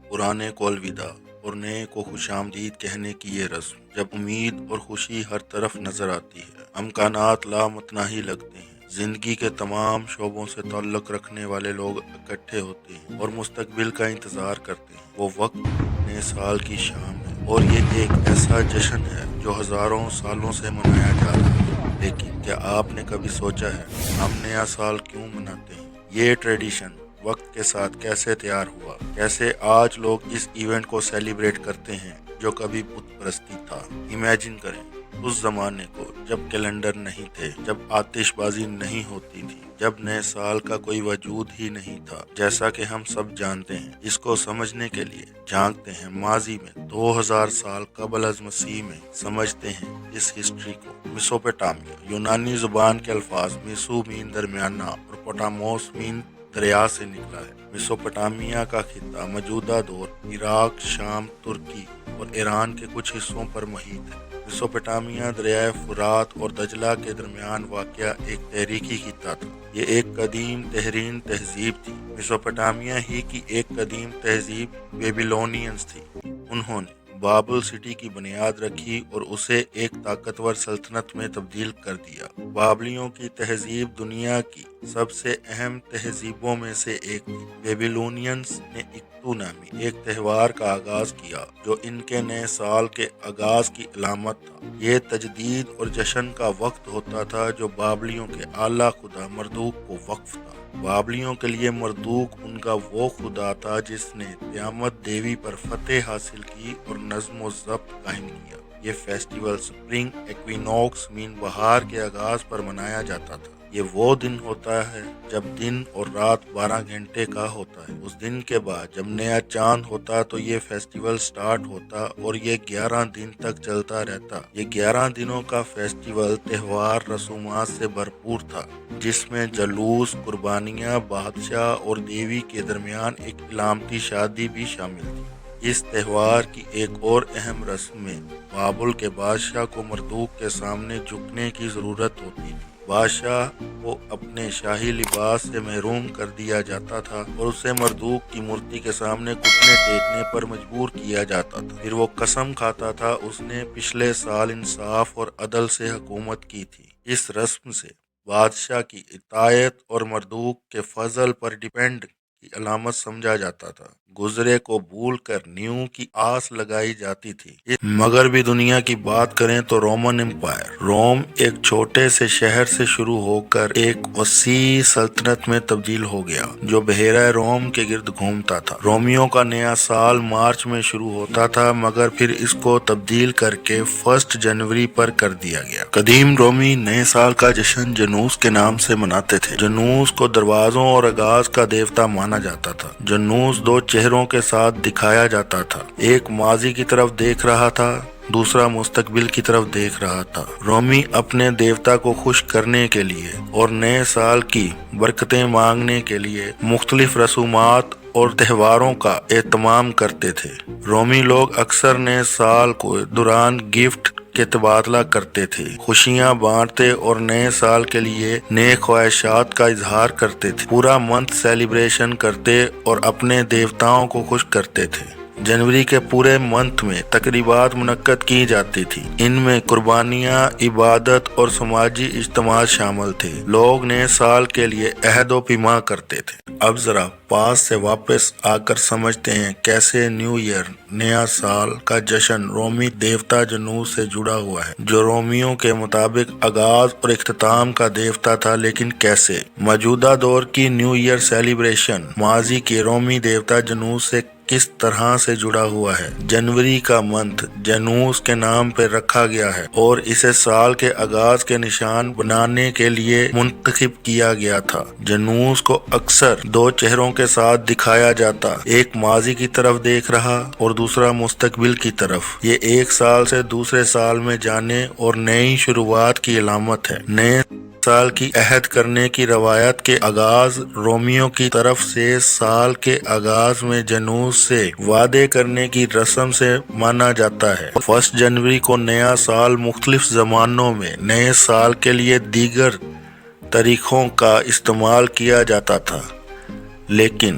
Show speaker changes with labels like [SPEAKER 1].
[SPEAKER 1] پرانے کو الوداع اور نئے کو خوش آمدید کہنے کی یہ رسم جب امید اور خوشی ہر طرف نظر آتی ہے، امکانات لامتناہی لگتے ہیں، زندگی کے تمام شعبوں سے تعلق رکھنے والے لوگ اکٹھے ہوتے ہیں اور مستقبل کا انتظار کرتے ہیں۔ وہ وقت نئے سال کی شام ہے اور یہ ایک ایسا جشن ہے جو ہزاروں سالوں سے منایا جا رہا ہے۔ لیکن کیا آپ نے کبھی سوچا ہے ہم نیا سال کیوں مناتے ہیں؟ یہ ٹریڈیشن وقت کے ساتھ کیسے تیار ہوا؟ کیسے آج لوگ اس ایونٹ کو سیلیبریٹ کرتے ہیں جو کبھی بت پرستی تھا؟ امیجن کریں اس زمانے کو جب کیلنڈر نہیں تھے، جب آتش بازی نہیں ہوتی تھی، جب نئے سال کا کوئی وجود ہی نہیں تھا۔ جیسا کہ ہم سب جانتے ہیں، اس کو سمجھنے کے لیے جھانکتے ہیں ماضی میں 2000 سال قبل از مسیح میں، سمجھتے ہیں اس ہسٹری کو۔ میسوپوٹامیا یونانی زبان کے الفاظ میسو مین درمیانہ اور پوٹاموس مین دریا سے نکلا ہے۔ میسوپوٹامیا کا خطہ موجودہ دور عراق، شام، ترکی اور ایران کے کچھ حصوں پر محیط ہے۔ میسوپوٹامیا دریائے فرات اور دجلہ کے درمیان واقع ایک تاریخی خطہ تھا۔ یہ ایک قدیم تہرین تہذیب تھی۔ میسوپوٹامیا ہی کی ایک قدیم تہذیب بیبیلونینز تھی۔ انہوں نے بابل سٹی کی بنیاد رکھی اور اسے ایک طاقتور سلطنت میں تبدیل کر دیا۔ بابلیوں کی تہذیب دنیا کی سب سے اہم تہذیبوں میں سے ایک تھی۔ بیبیلونینز نے اکتو نامی ایک تہوار کا آغاز کیا جو ان کے نئے سال کے آغاز کی علامت تھا۔ یہ تجدید اور جشن کا وقت ہوتا تھا جو بابلیوں کے اعلیٰ خدا مردوک کو وقف تھا۔ بابلیوں کے لیے مردوک ان کا وہ خدا تھا جس نے تیامت دیوی پر فتح حاصل کی اور نظم و ضبط قائم کیا۔ یہ فیسٹیول سپرنگ ایکوینوکس مین بہار کے آغاز پر منایا جاتا تھا۔ یہ وہ دن ہوتا ہے جب دن اور رات 12 گھنٹے کا ہوتا ہے۔ اس دن کے بعد جب نیا چاند ہوتا تو یہ فیسٹیول سٹارٹ ہوتا اور یہ 11 دن تک چلتا رہتا۔ یہ 11 دنوں کا فیسٹیول تہوار رسومات سے بھرپور تھا، جس میں جلوس، قربانیاں، بادشاہ اور دیوی کے درمیان ایک علامتی شادی بھی شامل تھی۔ اس تہوار کی ایک اور اہم رسم میں بابل کے بادشاہ کو مردوک کے سامنے جھکنے کی ضرورت ہوتی تھی۔ بادشاہ کو اپنے شاہی لباس سے محروم کر دیا جاتا تھا اور اسے مردوک کی مورتی کے سامنے گھٹنے ٹیکنے پر مجبور کیا جاتا تھا۔ پھر وہ قسم کھاتا تھا اس نے پچھلے سال انصاف اور عدل سے حکومت کی تھی۔ اس رسم سے بادشاہ کی اطاعت اور مردوک کے فضل پر ڈیپینڈ کی علامت سمجھا جاتا تھا۔ گزرے کو بھول کر نیو کی آس لگائی جاتی تھی۔ مغربی دنیا کی بات کریں تو رومن امپائر، روم ایک چھوٹے سے شہر سے شروع ہو کر ایک وسیع سلطنت میں تبدیل ہو گیا جو بحیرہ روم کے گرد گھومتا تھا۔ رومیوں کا نیا سال مارچ میں شروع ہوتا تھا، مگر پھر اس کو تبدیل کر کے 1 جنوری پر کر دیا گیا۔ قدیم رومی نئے سال کا جشن جنوس کے نام سے مناتے تھے۔ جنوس کو دروازوں اور آغاز کا دیوتا مانا جاتا تھا۔ جنوس 2 چہروں کے ساتھ دکھایا جاتا تھا، ایک ماضی کی طرف دیکھ رہا تھا، دوسرا مستقبل کی طرف دیکھ رہا تھا۔ رومی اپنے دیوتا کو خوش کرنے کے لیے اور نئے سال کی برکتیں مانگنے کے لیے مختلف رسومات اور تہواروں کا اہتمام کرتے تھے۔ رومی لوگ اکثر نئے سال کو دوران گفٹ کے تبادلہ کرتے تھے، خوشیاں بانٹتے اور نئے سال کے لیے نیک خواہشات کا اظہار کرتے تھے۔ پورا منتھ سیلیبریشن کرتے اور اپنے دیوتاؤں کو خوش کرتے تھے۔ جنوری کے پورے منتھ میں تقریبات منعقد کی جاتی تھی۔ ان میں قربانیاں، عبادت اور سماجی اجتماعات شامل تھے۔ لوگ نئے سال کے لیے عہد و پیمان کرتے تھے۔ اب ذرا پاس سے واپس آ کر سمجھتے ہیں کیسے نیو ایئر، نیا سال کا جشن رومی دیوتا جنوس سے جڑا ہوا ہے، جو رومیوں کے مطابق آغاز اور اختتام کا دیوتا تھا۔ لیکن کیسے؟ موجودہ دور کی نیو ایئر سیلیبریشن ماضی کے رومی دیوتا جنوس سے کس طرح سے جڑا ہوا ہے؟ جنوری کا منتھ جنوس کے نام پر رکھا گیا ہے اور اسے سال کے آغاز کے نشان بنانے کے لیے منتخب کیا گیا تھا۔ جنوس کو اکثر 2 چہروں کے ساتھ دکھایا جاتا، ایک ماضی کی طرف دیکھ رہا اور دوسرا مستقبل کی طرف۔ یہ ایک سال سے دوسرے سال میں جانے اور نئی شروعات کی علامت ہے۔ نئے سال کی عہد کرنے کی روایت کے آغاز رومیوں کی طرف سے سال کے آغاز میں جنوس سے وعدے کرنے کی رسم سے مانا جاتا ہے۔ 1 جنوری کو نیا سال مختلف زمانوں میں نئے سال کے لیے دیگر طریقوں کا استعمال کیا جاتا تھا، لیکن